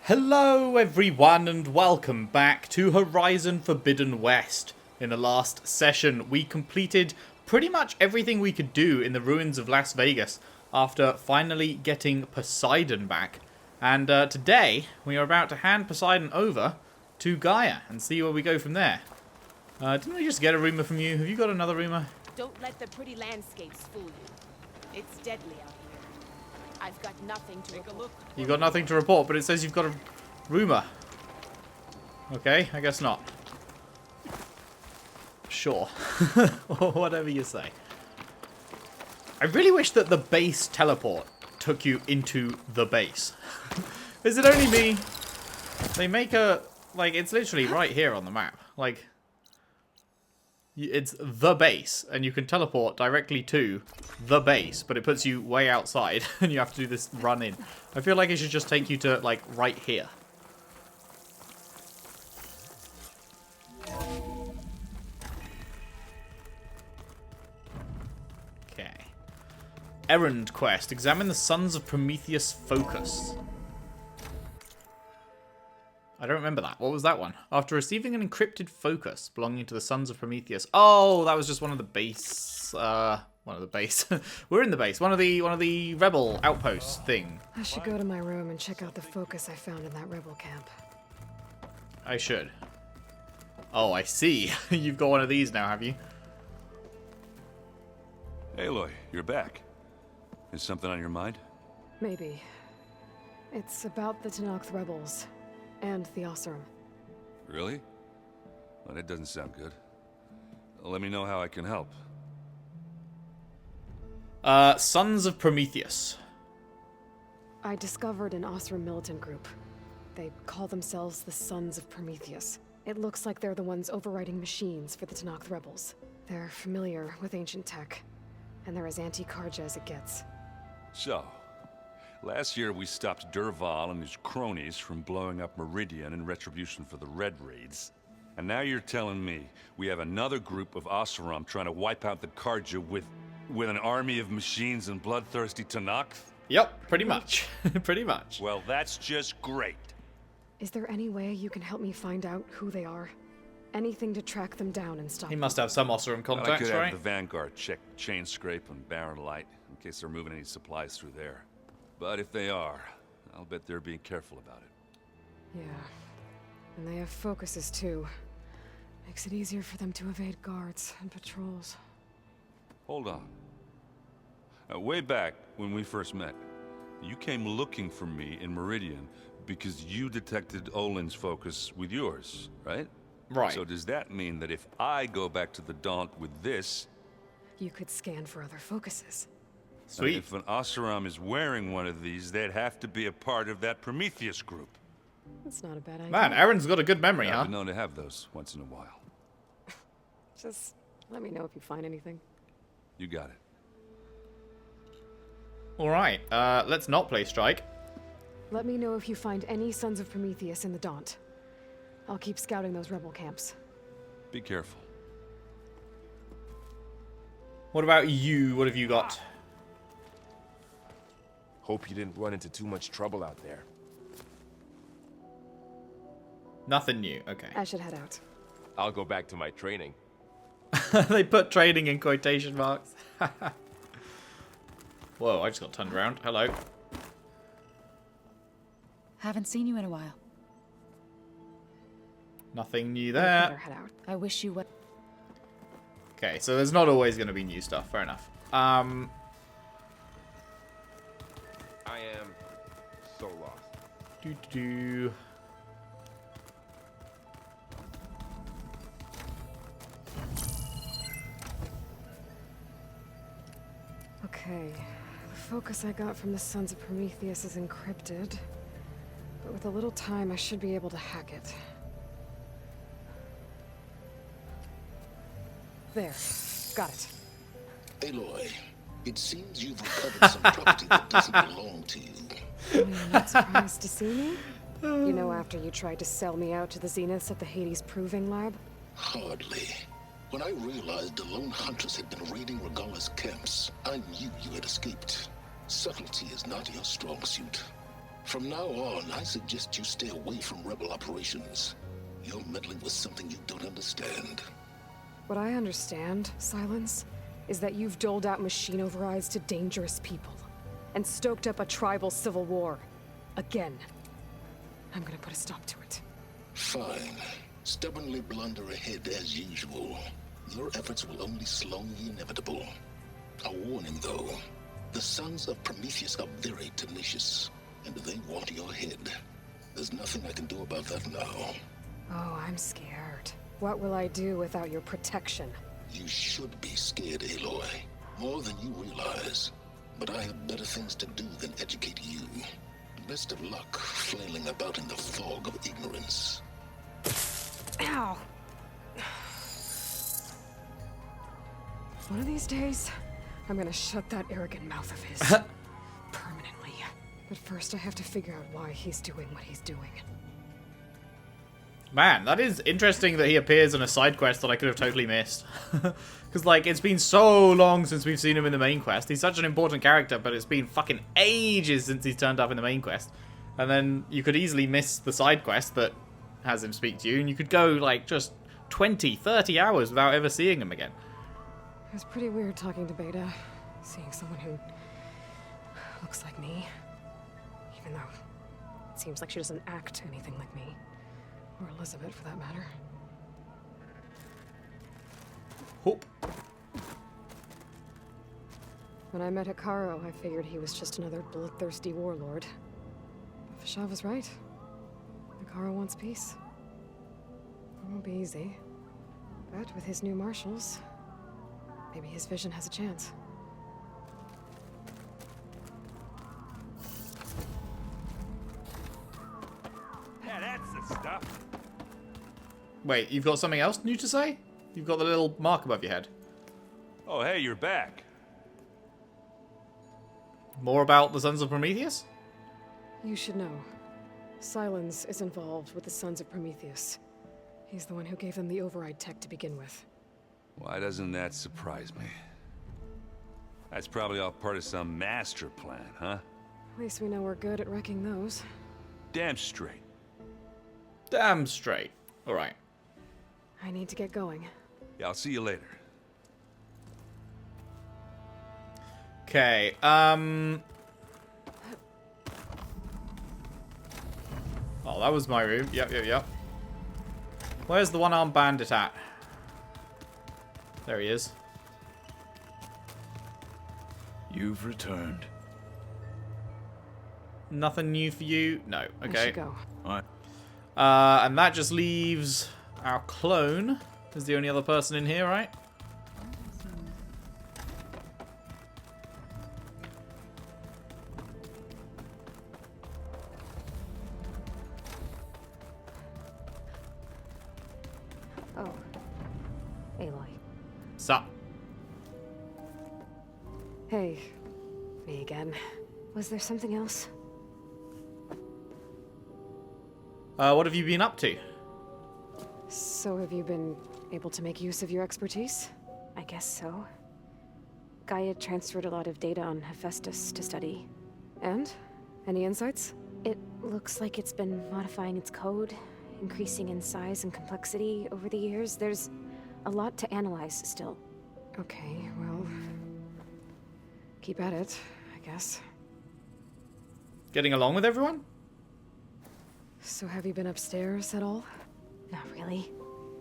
Hello everyone and welcome back to Horizon Forbidden West. In the last session we completed pretty much everything we could do in the ruins of Las Vegas after finally getting Poseidon back. And today we are about to hand Poseidon over to Gaia and see where we go from there. Didn't we just get a rumour from you? Have you got another rumour? Don't let the pretty landscapes fool you. It's deadly out here. I've got nothing to report. You got nothing to report, but it says you've got a rumour. Okay, I guess not. Sure. Or whatever you say. I really wish that the base teleport took you into the base. Is it only me? They make a... like, it's literally right here on the map. Like... it's the base, and you can teleport directly to the base, but it puts you way outside, and you have to do this run in. I feel like it should just take you to, like, right here. Okay. Errand quest. Examine the Sons of Prometheus focus. I don't remember that. What was that one? After receiving an encrypted focus belonging to the Sons of Prometheus. Oh, that was just one of the base. One of the base. We're in the base. One of the rebel outposts thing. I should go to my room and check out the focus I found in that rebel camp. I should. Oh, I see. You've got one of these now, have you? Aloy, you're back. Is something on your mind? Maybe. It's about the Tanakh rebels. And the Oseram. Really? Well, that doesn't sound good. Let me know how I can help. Sons of Prometheus. I discovered an Oseram militant group. They call themselves the Sons of Prometheus. It looks like they're the ones overriding machines for the Tanakh rebels. They're familiar with ancient tech, and they're as anti-Karja as it gets. So, last year we stopped Durval and his cronies from blowing up Meridian in retribution for the Red Raids. And now you're telling me we have another group of Oseram trying to wipe out the Karja with an army of machines and bloodthirsty Tanakh? Yep, pretty much. Pretty much. Well, that's just great. Is there any way you can help me find out who they are? Anything to track them down and stop He them. must have some Oseram I contacts, could have right? the Vanguard check Chain Scrape and Barren Light in case they're moving any supplies through there. But if they are, I'll bet they're being careful about it. Yeah. And they have focuses too. Makes it easier for them to evade guards and patrols. Hold on. Way back when we first met, you came looking for me in Meridian because you detected Olin's focus with yours, right? Right. So does that mean that if I go back to the Daunt with this... You could scan for other focuses. Sweet. If an Oseram is wearing one of these, they'd have to be a part of that Prometheus group. That's not a bad idea. Man, Aaron's got a good memory, I've huh? been known to have those once in a while. Just let me know if you find anything. You got it. Alright, let's not play Strike. Let me know if you find any Sons of Prometheus in the Daunt. I'll keep scouting those rebel camps. Be careful. What about you? What have you got? Hope you didn't run into too much trouble out there. Nothing new, okay. I should head out. I'll go back to my training. They put training in quotation marks. Whoa, I just got turned around. Hello. Haven't seen you in a while. Nothing new I'd there. better head out. I wish you would. Okay, so there's not always going to be new stuff. Fair enough. I am so lost. Do. Okay. The focus I got from the Sons of Prometheus is encrypted. But with a little time, I should be able to hack it. There. Got it. Aloy, it seems you've recovered some property that doesn't belong to you. You're not surprised to see me? You know, after you tried to sell me out to the Zeniths at the Hades Proving Lab? Hardly. When I realized the lone huntress had been raiding Regala's camps, I knew you had escaped. Subtlety is not your strong suit. From now on, I suggest you stay away from rebel operations. You're meddling with something you don't understand. What I understand, Silence, is that you've doled out machine overrides to dangerous people and stoked up a tribal civil war. Again. I'm gonna put a stop to it. Fine. Stubbornly blunder ahead as usual. Your efforts will only slow the inevitable. A warning, though. The Sons of Prometheus are very tenacious, and they want your head. There's nothing I can do about that now. Oh, I'm scared. What will I do without your protection? You should be scared, Aloy. More than you realize. But I have better things to do than educate you. Best of luck flailing about in the fog of ignorance. Ow! One of these days, I'm gonna shut that arrogant mouth of his. Permanently. But first I have to figure out why he's doing what he's doing. Man, that is interesting that he appears in a side quest that I could have totally missed. Because, like, it's been so long since we've seen him in the main quest. He's such an important character, but it's been fucking ages since he's turned up in the main quest. And then you could easily miss the side quest that has him speak to you, and you could go, like, just 20, 30 hours without ever seeing him again. It was pretty weird talking to Beta, seeing someone who looks like me. Even though it seems like she doesn't act anything like me. Or Elizabeth, for that matter. Hoop. When I met Hikaru, I figured he was just another bloodthirsty warlord. But Fashav was right. Hikaru wants peace. It won't be easy. But with his new marshals, maybe his vision has a chance. Yeah, that's the stuff. Wait, you've got something else new to say? You've got the little mark above your head. Oh, hey, you're back. More about the Sons of Prometheus? You should know. Silence is involved with the Sons of Prometheus. He's the one who gave them the override tech to begin with. Why doesn't that surprise me? That's probably all part of some master plan, huh? At least we know we're good at wrecking those. Damn straight. Damn straight. Alright. I need to get going. Yeah, I'll see you later. Okay, Oh, that was my room. Yep. Where's the one-armed bandit at? There he is. You've returned. Nothing new for you? No. I Okay. should go. And that just leaves our clone as the only other person in here, right? Oh. Aloy. Sup? Hey. Me again. Was there something else? What have you been up to? So have you been able to make use of your expertise? I guess so. Gaia transferred a lot of data on Hephaestus to study. And? Any insights? It looks like it's been modifying its code, increasing in size and complexity over the years. There's a lot to analyze still. Okay, well... keep at it, I guess. Getting along with everyone? So have you been upstairs at all? Not really.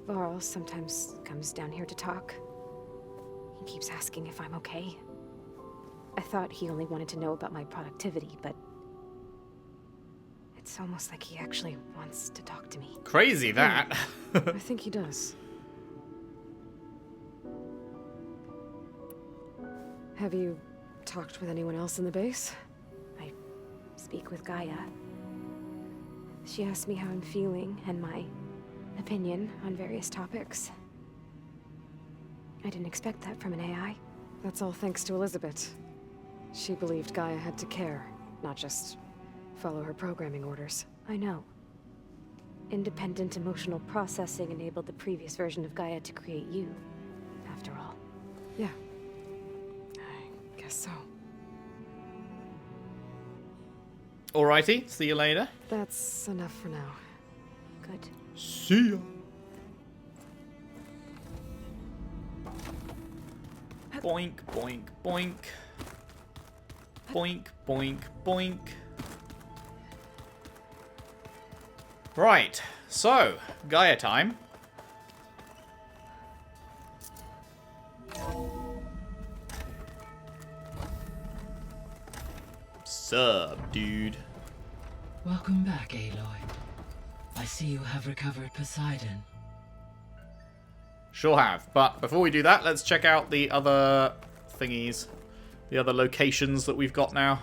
Varl sometimes comes down here to talk. He keeps asking if I'm okay. I thought he only wanted to know about my productivity, but... it's almost like he actually wants to talk to me. Crazy, that. I think he does. Have you talked with anyone else in the base? I speak with Gaia. She asked me how I'm feeling and my opinion on various topics. I didn't expect that from an AI. That's all thanks to Elizabeth. She believed Gaia had to care, not just follow her programming orders. I know. Independent emotional processing enabled the previous version of Gaia to create you, after all. Yeah. I guess so. Alrighty, see you later. That's enough for now. Good. See ya. Boink, boink, boink. Boink, boink, boink. Right, so, Gaia time. Sup, dude? Welcome back, Aloy. I see you have recovered Poseidon. Sure have, but before we do that, let's check out the other thingies. The other locations that we've got now.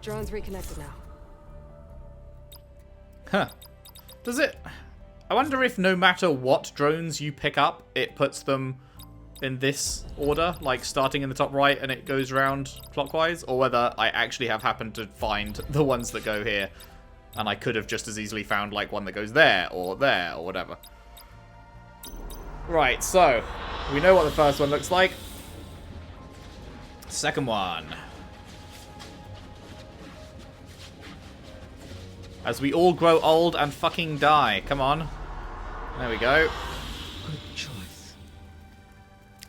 Drone's reconnected now. Huh. Does it... I wonder if no matter what drones you pick up, it puts them in this order, like starting in the top right and it goes around clockwise, or whether I actually have happened to find the ones that go here, and I could have just as easily found like one that goes there, or whatever. Right, so, we know what the first one looks like. Second one. As we all grow old and fucking die. Come on. There we go. Good choice.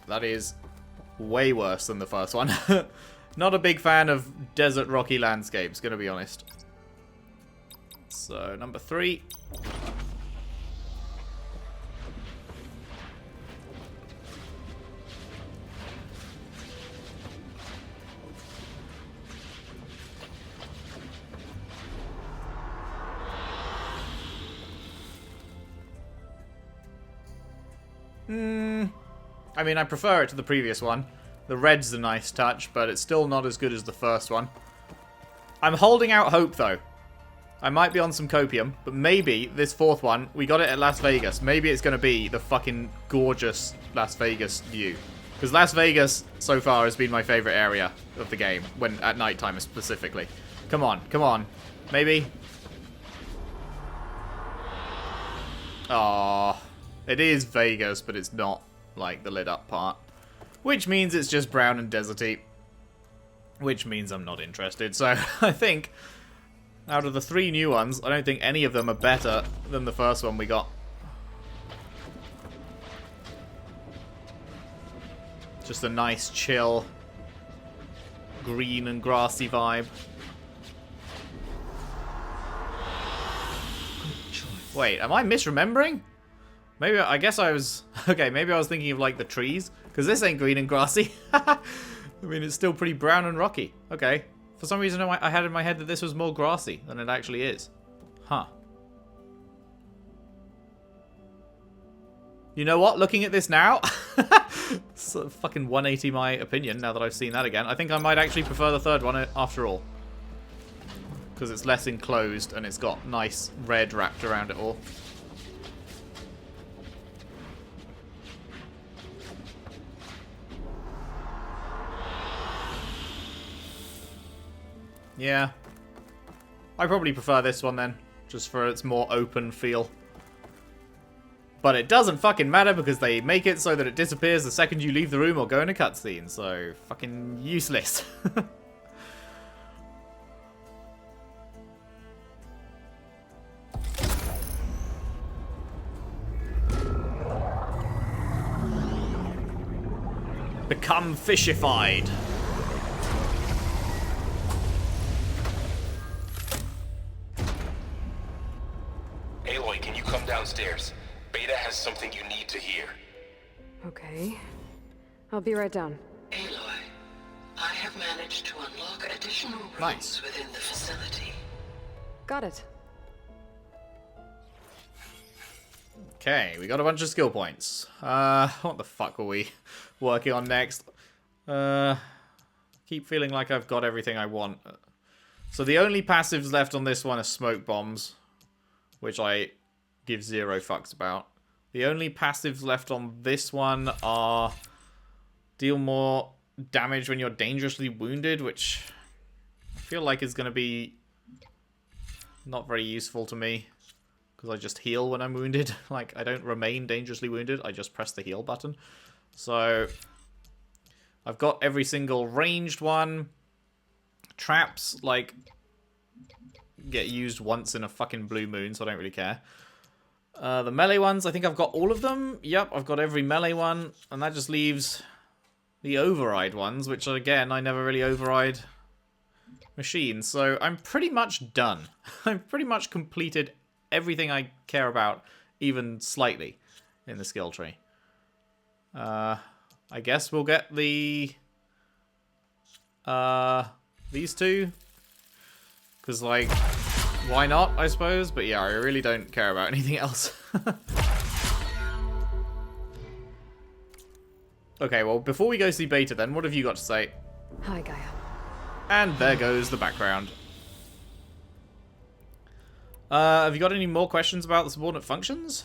That is way worse than the first one. Not a big fan of desert rocky landscapes, gonna be honest. So, number 3. I mean, I prefer it to the previous one. The red's a nice touch, but it's still not as good as the first one. I'm holding out hope, though. I might be on some copium, but maybe this fourth one, we got it at Las Vegas. Maybe it's going to be the fucking gorgeous Las Vegas view. Because Las Vegas, so far, has been my favorite area of the game, when at nighttime specifically. Come on, come on. Maybe? Aww. It is Vegas, but it's not, like, the lit up part. Which means it's just brown and deserty. Which means I'm not interested. So, I think, out of the 3 new ones, I don't think any of them are better than the first one we got. Just a nice, chill, green and grassy vibe. Good choice. Wait, am I misremembering? Maybe, I guess I was... Okay, maybe I was thinking of, like, the trees. Because this ain't green and grassy. I mean, it's still pretty brown and rocky. Okay. For some reason, I had in my head that this was more grassy than it actually is. Huh. You know what? Looking at this now... Sort of fucking 180 my opinion, now that I've seen that again. I think I might actually prefer the third one after all. Because it's less enclosed and it's got nice red wrapped around it all. Yeah. I probably prefer this one then, just for its more open feel. But it doesn't fucking matter because they make it so that it disappears the second you leave the room or go in a cutscene, so fucking useless. Become fishified. Aloy, can you come downstairs? Beta has something you need to hear. Okay. I'll be right down. Aloy, I have managed to unlock additional rooms Nice. within the facility. Got it. Okay, we got a bunch of skill points. What the fuck were we working on next? Keep feeling like I've got everything I want. So the only passives left on this one are smoke bombs, which I give 0 fucks about. The only passives left on this one are deal more damage when you're dangerously wounded, which I feel like is going to be not very useful to me. Because I just heal when I'm wounded. Like, I don't remain dangerously wounded. I just press the heal button. So, I've got every single ranged one. Traps, like, get used once in a fucking blue moon, so I don't really care. The melee ones, I think I've got all of them. Yep, I've got every melee one. And that just leaves the override ones, which, again, I never really override machines. So I'm pretty much done. I've pretty much completed everything I care about, even slightly, in the skill tree. I guess we'll get the... these two. Because, like, why not, I suppose? But yeah, I really don't care about anything else. Okay, well, before we go see Beta then, what have you got to say? Hi, Gaia. And there goes the background. Have you got any more questions about the subordinate functions?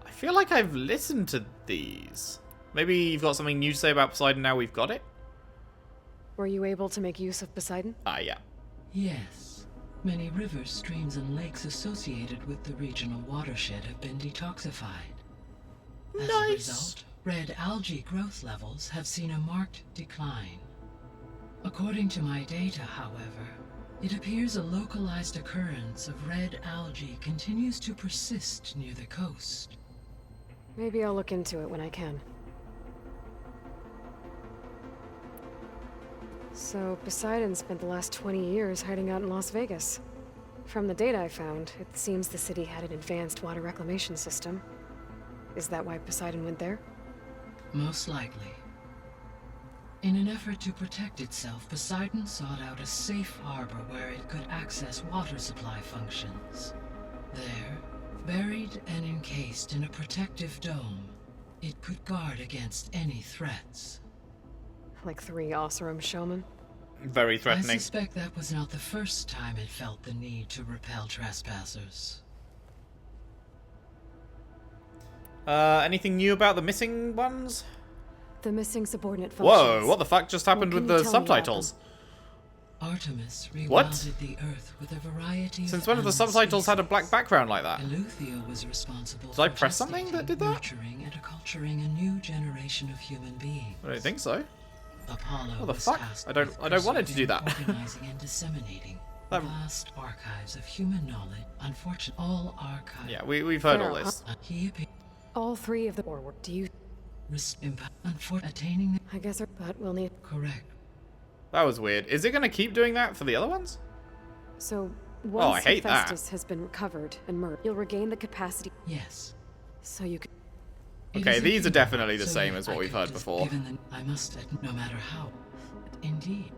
I feel like I've listened to these. Maybe you've got something new to say about Poseidon now we've got it? Were you able to make use of Poseidon? Yeah. Yes. Many rivers, streams, and lakes associated with the regional watershed have been detoxified. As a result, red algae growth levels have seen a marked decline. According to my data, however, it appears a localized occurrence of red algae continues to persist near the coast. Maybe I'll look into it when I can. So, Poseidon spent the last 20 years hiding out in Las Vegas. From the data I found, it seems the city had an advanced water reclamation system. Is that why Poseidon went there? Most likely. In an effort to protect itself, Poseidon sought out a safe harbor where it could access water supply functions. There, buried and encased in a protective dome, it could guard against any threats. Like 3 Oseram showmen? Very threatening. I suspect that was not the first time it felt the need to repel trespassers. Anything new about the missing ones? The missing subordinate functions. Whoa, what the fuck just happened with the subtitles? Artemis What? the Earth with a variety Since of when have the subtitles had a black background like that? Eleuthia was responsible Did I for press something that did that? nurturing and acculturating a new generation of human beings. I don't think so. Apollo What the was fuck? tasked I don't with want it to do that. organizing and disseminating vast archives of human knowledge. Unfortunately, all archives. Yeah, we've heard all this. He appeared. All 3 of the forward. Do you... Attaining the... I guess, but we'll need... Correct. That was weird. Is it going to keep doing that for the other ones? So, once I hate that. Hephaestus has been recovered and merged, you'll regain the capacity... Yes. So you can... Okay, these are definitely the So same as what I we've could heard before. given the, I must, no matter how. Indeed.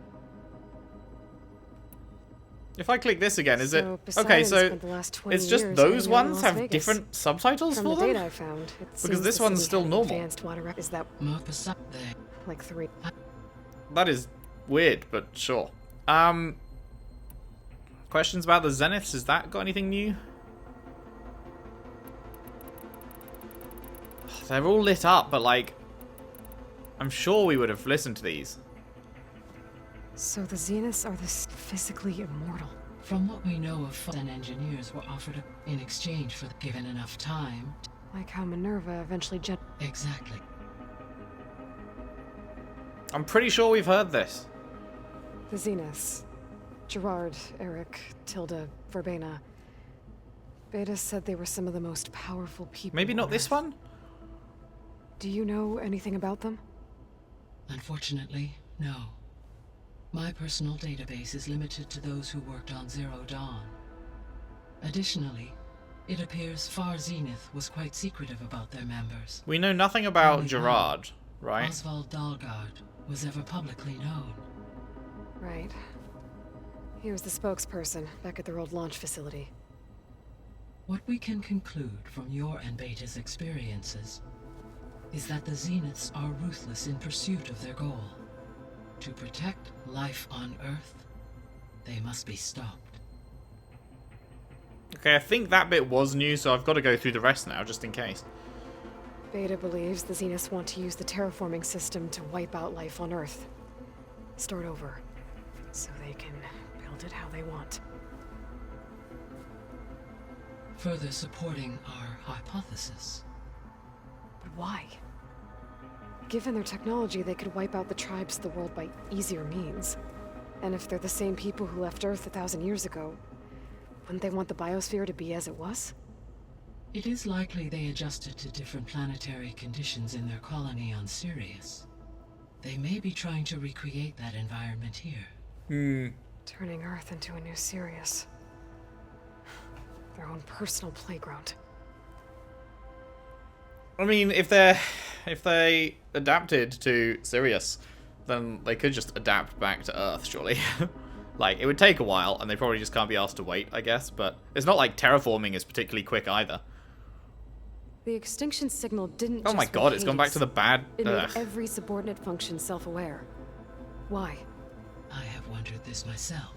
If I click this again, is it... So Okay, Poseidon so spent the last 20 it's just years those hiding out in ones Las have Vegas. different subtitles From for the them? data I found, it Because seems this the one's city still had an normal. Advanced water is that like 3? That is weird, but sure. Questions about the Zeniths? Has that got anything new? They're all lit up, but like... I'm sure we would have listened to these. So the Zeniths are this physically immortal. From what we know of, and engineers were offered in exchange for given enough time. Like how Minerva eventually Exactly. I'm pretty sure we've heard this. The Zeniths. Gerard, Eric, Tilda, Verbena. Beta said they were some of the most powerful people. Maybe not on this Earth. one? Do you know anything about them? Unfortunately, no. My personal database is limited to those who worked on Zero Dawn. Additionally, it appears Far Zenith was quite secretive about their members. We know nothing about Only Gerard, right? Oswald Dahlgard was ever publicly known. Right. He was the spokesperson back at their old launch facility. What we can conclude from your and Beta's experiences is that the Zeniths are ruthless in pursuit of their goal. To protect life on Earth, they must be stopped. Okay, I think that bit was new, so I've got to go through the rest now, just in case. Beta believes the Zeniths want to use the terraforming system to wipe out life on Earth. Start over, so they can build it how they want. Further supporting our hypothesis. But why? Given their technology, they could wipe out the tribes of the world by easier means. And if they're the same people who left Earth 1,000 years ago, wouldn't they want the biosphere to be as it was? It is likely they adjusted to different planetary conditions in their colony on Sirius. They may be trying to recreate that environment here. Turning Earth into a new Sirius. Their own personal playground. I mean, if they adapted to Sirius, then they could just adapt back to Earth, surely. Like, it would take a while, and they probably just can't be asked to wait, I guess, but it's not like terraforming is particularly quick either. The extinction signal didn't Oh my just god, make it's gone back to the bad... It made every subordinate function self-aware. Why? I have wondered this myself.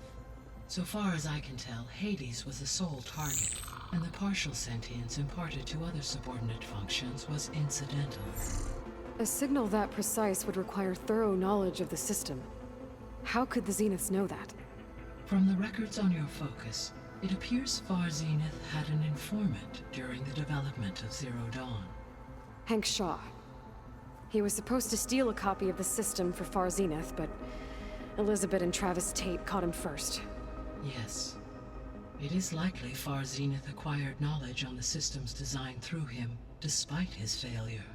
So far as I can tell, Hades was the sole target, and the partial sentience imparted to other subordinate functions was incidental. A signal that precise would require thorough knowledge of the system. How could the Zeniths know that? From the records on your focus, it appears Far Zenith had an informant during the development of Zero Dawn. Hank Shaw. He was supposed to steal a copy of the system for Far Zenith, but Elizabeth and Travis Tate caught him first. Yes. It is likely Far Zenith acquired knowledge on the system's design through him, despite his failure.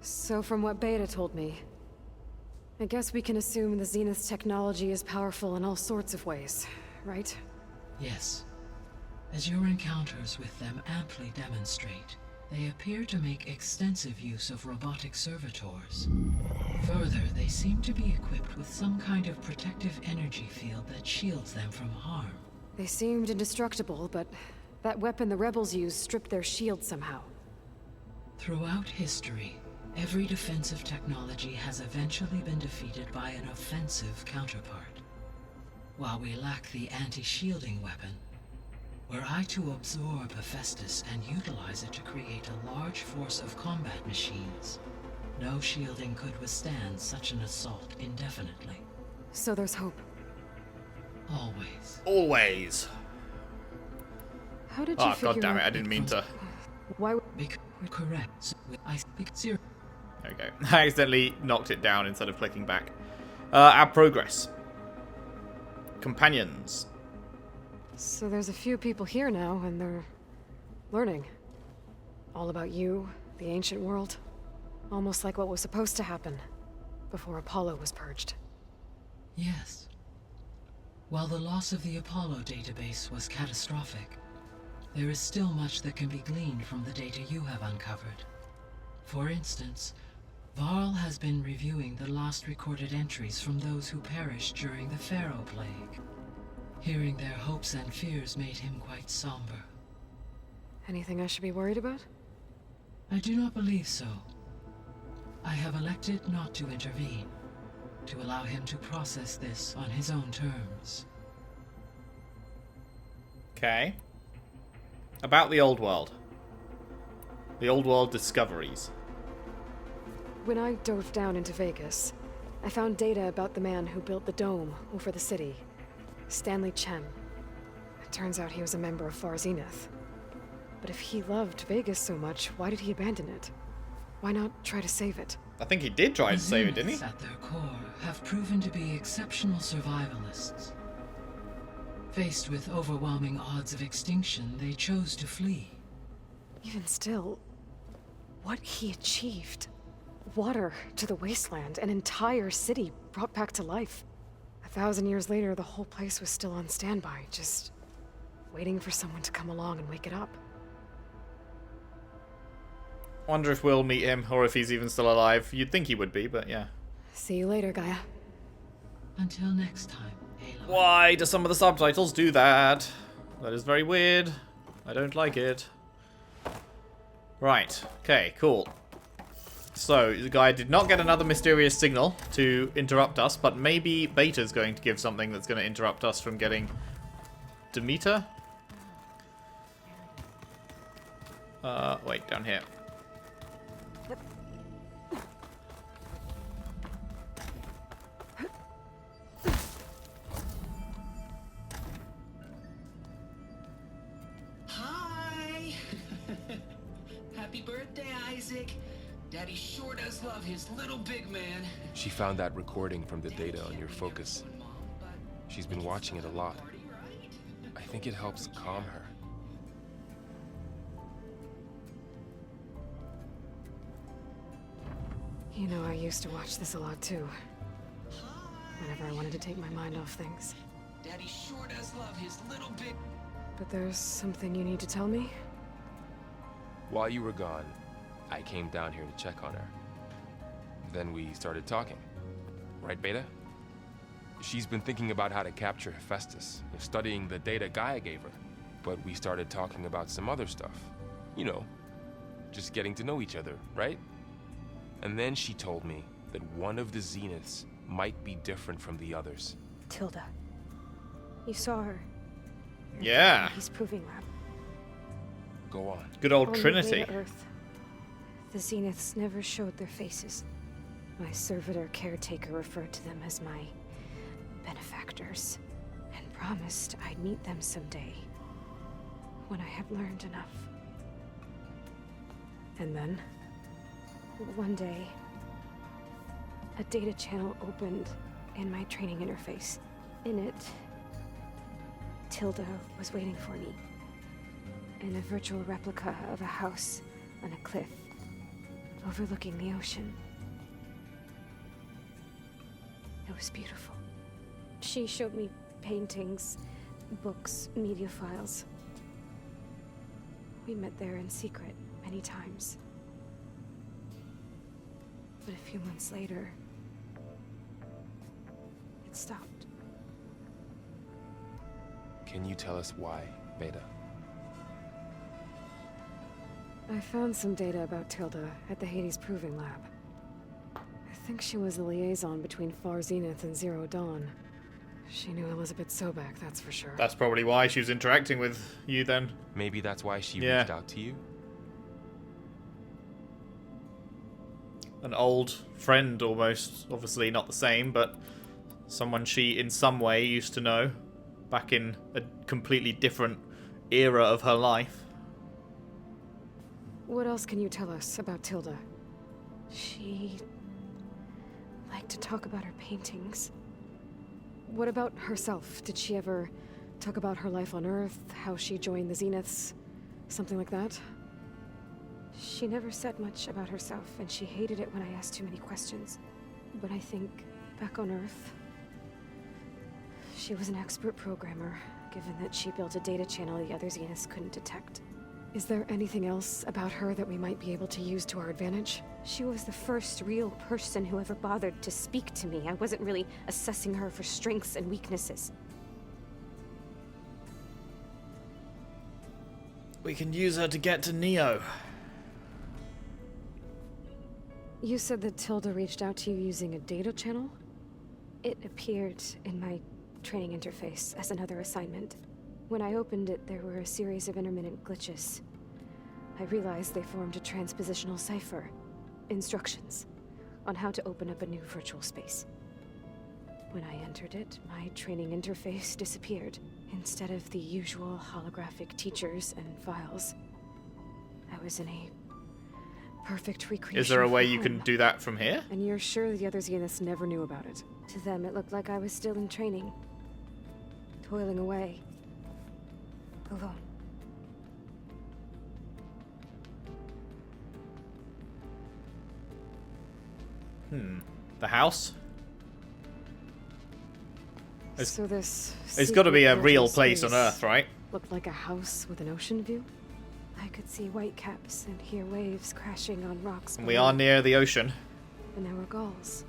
So from what Beta told me, I guess we can assume the Zenith's technology is powerful in all sorts of ways, right? Yes. As your encounters with them amply demonstrate, they appear to make extensive use of robotic servitors. Further, they seem to be equipped with some kind of protective energy field that shields them from harm. They seemed indestructible, but that weapon the rebels used stripped their shield somehow. Throughout history, every defensive technology has eventually been defeated by an offensive counterpart. While we lack the anti-shielding weapon, were I to absorb Hephaestus and utilize it to create a large force of combat machines, no shielding could withstand such an assault indefinitely. So there's hope. Always. Always. How did you Oh, figure god damn it, out I didn't mean to... Why would... Correct. I speak zero. There we go. I accidentally knocked it down instead of clicking back. Our progress. Companions. So there's a few people here now, and they're learning. All about you, the ancient world. Almost like what was supposed to happen before Apollo was purged. Yes. While the loss of the Apollo database was catastrophic, there is still much that can be gleaned from the data you have uncovered. For instance, Varl has been reviewing the last recorded entries from those who perished during the Pharaoh Plague. Hearing their hopes and fears made him quite somber. Anything I should be worried about? I do not believe so. I have elected not to intervene, to allow him to process this on his own terms. Okay. About the old world. The old world discoveries. When I dove down into Vegas, I found data about the man who built the dome over the city. Stanley Chen. It turns out he was a member of Far Zenith. But if he loved Vegas so much, why did he abandon it? Why not try to save it? I think he did try to save it, didn't he? At their core, have proven to be exceptional survivalists. Faced with overwhelming odds of extinction, they chose to flee. Even still, what he achieved. Water to the wasteland, an entire city brought back to life. 1,000 years later, the whole place was still on standby, just waiting for someone to come along and wake it up. Wonder if we'll meet him, or if he's even still alive. You'd think he would be, but yeah. See you later, Gaia. Until next time, Aloy. Why do some of the subtitles do that? That is very weird. I don't like it. Right. Okay, cool. So, the guy did not get another mysterious signal to interrupt us, but maybe Beta's going to give something that's going to interrupt us from getting Demeter? Wait, down here. Hi! Happy birthday, Isaac. Daddy sure does love his little big man. She found that recording from the data on your focus. She's been watching it a lot. I think it helps calm her. You know, I used to watch this a lot too. Whenever I wanted to take my mind off things. Daddy sure does love his little big... But there's something you need to tell me? While you were gone, I came down here to check on her. Then we started talking. Right, Beta? She's been thinking about how to capture Hephaestus, studying the data Gaia gave her. But we started talking about some other stuff. You know, just getting to know each other, right? And then she told me that one of the Zeniths might be different from the others. Tilda. You saw her. Yeah. He's proving lab. Go on. Good old On the Trinity. way to Earth, the Zeniths never showed their faces. My servitor caretaker referred to them as my benefactors, and promised I'd meet them someday, when I had learned enough. And then? One day, a data channel opened in my training interface. In it, Tilda was waiting for me, in a virtual replica of a house on a cliff, overlooking the ocean. It was beautiful. She showed me paintings, books, media files. We met there in secret many times. But a few months later, it stopped. Can you tell us why, Beta? I found some data about Tilda at the Hades Proving Lab. I think she was the liaison between Far Zenith and Zero Dawn. She knew Elizabeth Sobek, that's for sure. That's probably why she was interacting with you then. Maybe that's why she Yeah. reached out to you? An old friend almost. Obviously not the same, but someone she in some way used to know back in a completely different era of her life. What else can you tell us about Tilda? She liked to talk about her paintings. What about herself? Did she ever talk about her life on Earth, how she joined the Zeniths, something like that? She never said much about herself, and she hated it when I asked too many questions. But I think, back on Earth, she was an expert programmer, given that she built a data channel the other Zeniths couldn't detect. Is there anything else about her that we might be able to use to our advantage? She was the first real person who ever bothered to speak to me. I wasn't really assessing her for strengths and weaknesses. We can use her to get to Neo. You said that Tilda reached out to you using a data channel? It appeared in my training interface as another assignment. When I opened it, there were a series of intermittent glitches. I realized they formed a transpositional cipher. Instructions on how to open up a new virtual space. When I entered it, my training interface disappeared. Instead of the usual holographic teachers and files, I was in a perfect recreation. Is there a way of you home. can do that from here? And you're sure the other Zeniths never knew about it? To them, it looked like I was still in training, toiling away, alone. The house? So this... It's got to be a secret real virtual place on space Earth, right? looked like a house with an ocean view? I could see whitecaps and hear waves crashing on rocks. And we are near the ocean. And there were gulls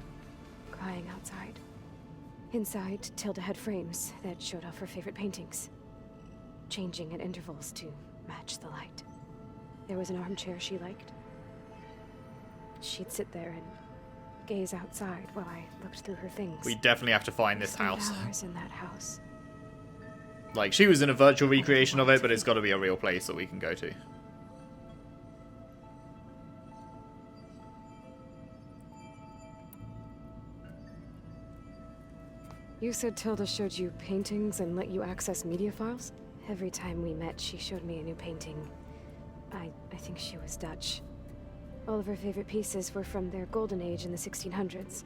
crying outside. Inside, Tilda had frames that showed off her favorite paintings, changing at intervals to match the light. There was an armchair she liked. She'd sit there and gaze outside while I looked through her things. We definitely have to find this Spent house. hours in that house. Like, she was in a virtual recreation of it, but it's got to be a real place that we can go to. You said Tilda showed you paintings and let you access media files? Every time we met, she showed me a new painting. I think she was Dutch. All of her favorite pieces were from their golden age in the 1600s.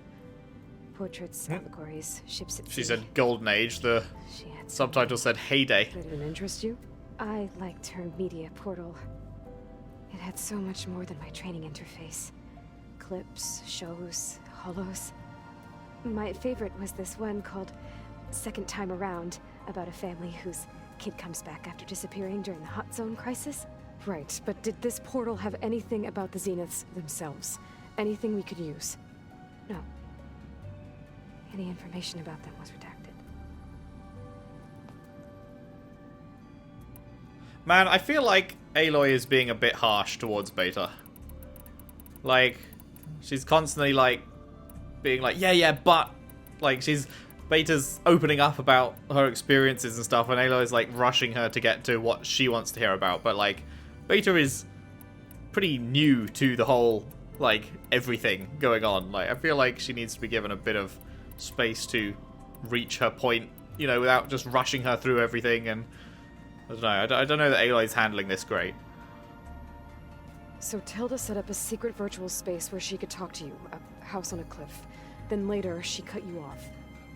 Portraits, allegories, ships at sea. She said golden age, the subtitle said heyday. Did it interest you? I liked her media portal. It had so much more than my training interface. Clips, shows, holos. My favorite was this one called Second Time Around, about a family whose kid comes back after disappearing during the Hot Zone crisis. Right, but did this portal have anything about the Zeniths themselves? Anything we could use? No. Any information about them was redacted. Man, I feel like Aloy is being a bit harsh towards Beta. Like, she's constantly, like, being like, yeah, but... Like, Beta's opening up about her experiences and stuff, and Aloy's, like, rushing her to get to what she wants to hear about. But, like, Beta is pretty new to the whole, like, everything going on. Like, I feel like she needs to be given a bit of space to reach her point, you know, without just rushing her through everything. And I don't know. I don't know that Aloy's handling this great. So Tilda set up a secret virtual space where she could talk to you, a house on a cliff. Then later, she cut you off.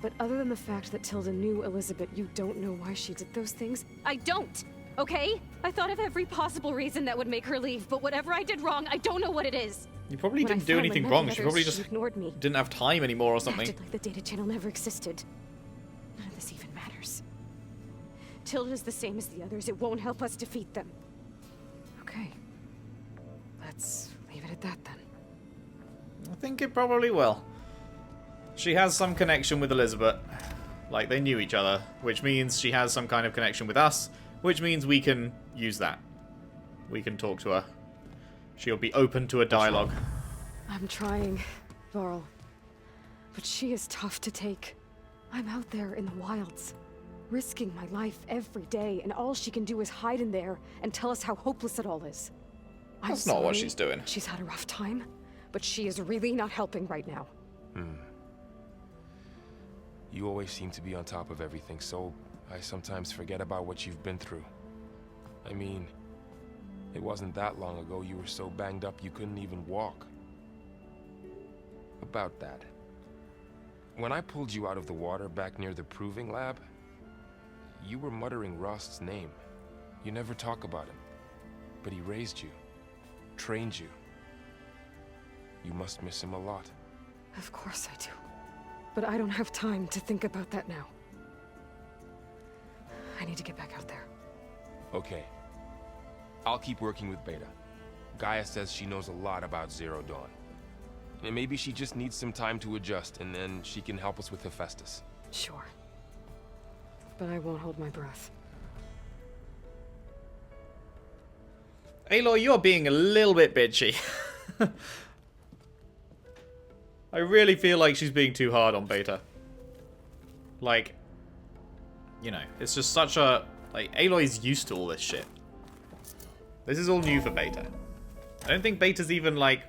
But other than the fact that Tilda knew Elizabeth, you don't know why she did those things? I don't, okay? I thought of every possible reason that would make her leave, but whatever I did wrong, I don't know what it is. You probably didn't do anything wrong. She probably just ignored me. Didn't have time anymore or something. Acted like the data channel never existed. None of this even matters. Tilda's the same as the others. It won't help us defeat them. Okay. Let's leave it at that then. I think it probably will. She has some connection with Elizabeth. Like, they knew each other, which means she has some kind of connection with us, which means we can use that. We can talk to her. She'll be open to a dialogue. I'm trying, Varl. But she is tough to take. I'm out there in the wilds, risking my life every day, and all she can do is hide in there and tell us how hopeless it all is. That's not what she's doing. She's had a rough time, but she is really not helping right now. You always seem to be on top of everything, so I sometimes forget about what you've been through. I mean, it wasn't that long ago you were so banged up you couldn't even walk. About that. When I pulled you out of the water back near the proving lab, you were muttering Rost's name. You never talk about him, but he raised you, trained you. You must miss him a lot. Of course I do. But I don't have time to think about that now. I need to get back out there. Okay. I'll keep working with Beta. Gaia says she knows a lot about Zero Dawn. And maybe she just needs some time to adjust, and then she can help us with Hephaestus. Sure. But I won't hold my breath. Aloy, you're being a little bit bitchy. I really feel like she's being too hard on Beta. Like, you know, it's just such a... Like, Aloy's used to all this shit. This is all new for Beta. I don't think Beta's even, like,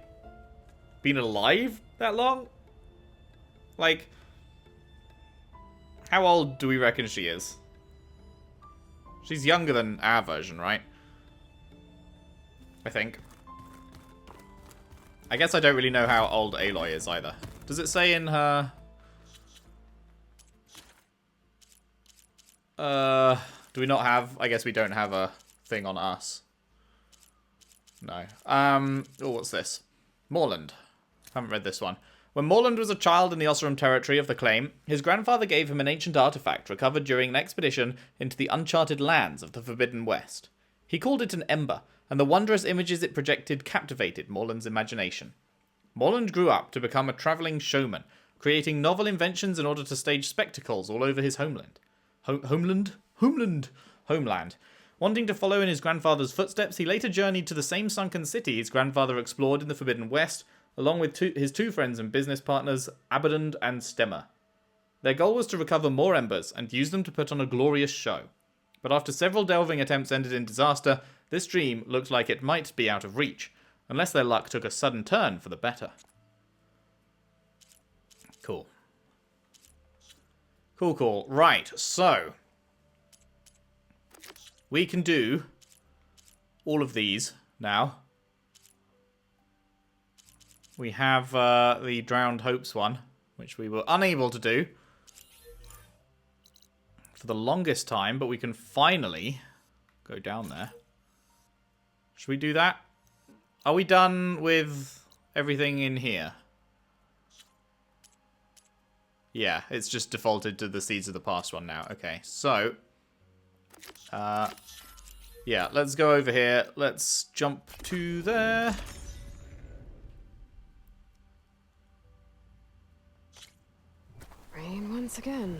been alive that long. Like, how old do we reckon she is? She's younger than our version, right? I think. I guess I don't really know how old Aloy is either. Does it say in her... do we not have... I guess we don't have a thing on us. No. Oh, what's this? Morland. Haven't read this one. When Morland was a child in the Osram territory of the Claim, his grandfather gave him an ancient artifact recovered during an expedition into the uncharted lands of the Forbidden West. He called it an ember, and the wondrous images it projected captivated Morland's imagination. Morland grew up to become a travelling showman, creating novel inventions in order to stage spectacles all over his homeland. Homeland. Wanting to follow in his grandfather's footsteps, he later journeyed to the same sunken city his grandfather explored in the Forbidden West, along with his two friends and business partners, Abaddon and Stemmer. Their goal was to recover more embers and use them to put on a glorious show. But after several delving attempts ended in disaster, this dream looked like it might be out of reach, unless their luck took a sudden turn for the better. Cool. Cool. Right, so... we can do all of these now. We have the Drowned Hopes one, which we were unable to do for the longest time, but we can finally go down there. Should we do that? Are we done with everything in here? Yeah, it's just defaulted to the Seeds of the Past one now. Okay, so yeah, let's go over here. Let's jump to there. Rain once again.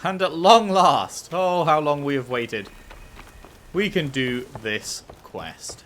And at long last, oh, how long we have waited, we can do this quest.